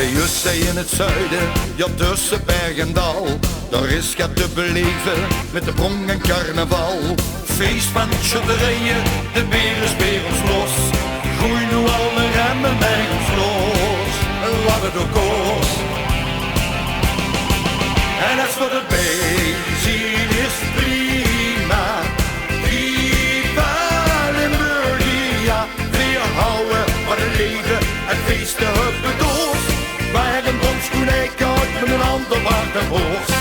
Bij Jussei in het zuiden, ja tussen berg en dal, daar is gaat te beleven met de prong en carnaval. Feest van schutterijen, de beren spelen ons los. Gooi nu alle remmen bij ons los, wat het ook kost. En als we erbij zien is prima. Viva Limburgia, weer houden van het leven, het feest te hebben doos. Waar een bondschoen uit met een hand op hart en borst.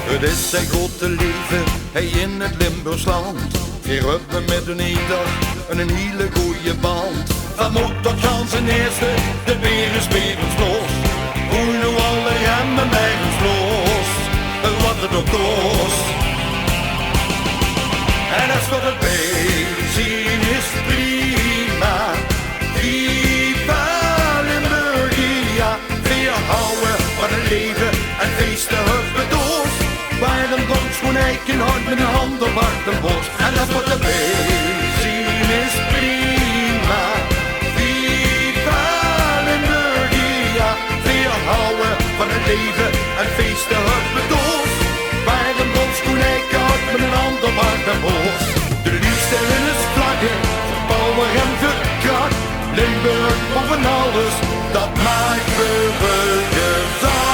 Het is zijn grote leven, hij in het Limburgsland. Hier hebben met een ieder een hele goeie band. Van moed tot gans en eerste, de beren spelen ons los. Hoe nu alle remmen bij ons los, wat het ook kost. En als we erbij zien is prima. Viva Limburgia, weer houden van het leven en feesten hebben doos. Waar een bondschoen eikenhard met een hand op hart en borst. En als we erbij zien is prima. Viva Limburgia, weer houden van het leven en feesten hebben doos. Waar een bondschoen eikenhard met een hand op hart en borst. De liefste in het vlaggen, verbouwen en verkracht. Limburg boven alles, dat maakt me gezag.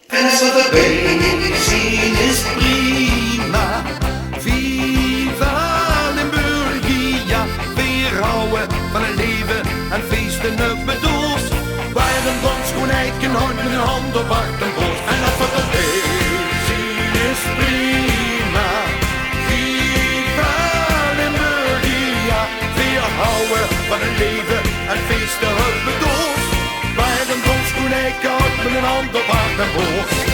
En als we erbij zien is prima. Viva Limburgia, weer houden van het leven en feesten hebben doos. Waar een bondschoen eikenhard met een hand op hart en borst. En als we erbij zien is prima. Viva Limburgia, weer houden van het leven en feesten hebben doos. Waar een bondschoen eikenhard met een hand op hart en borst.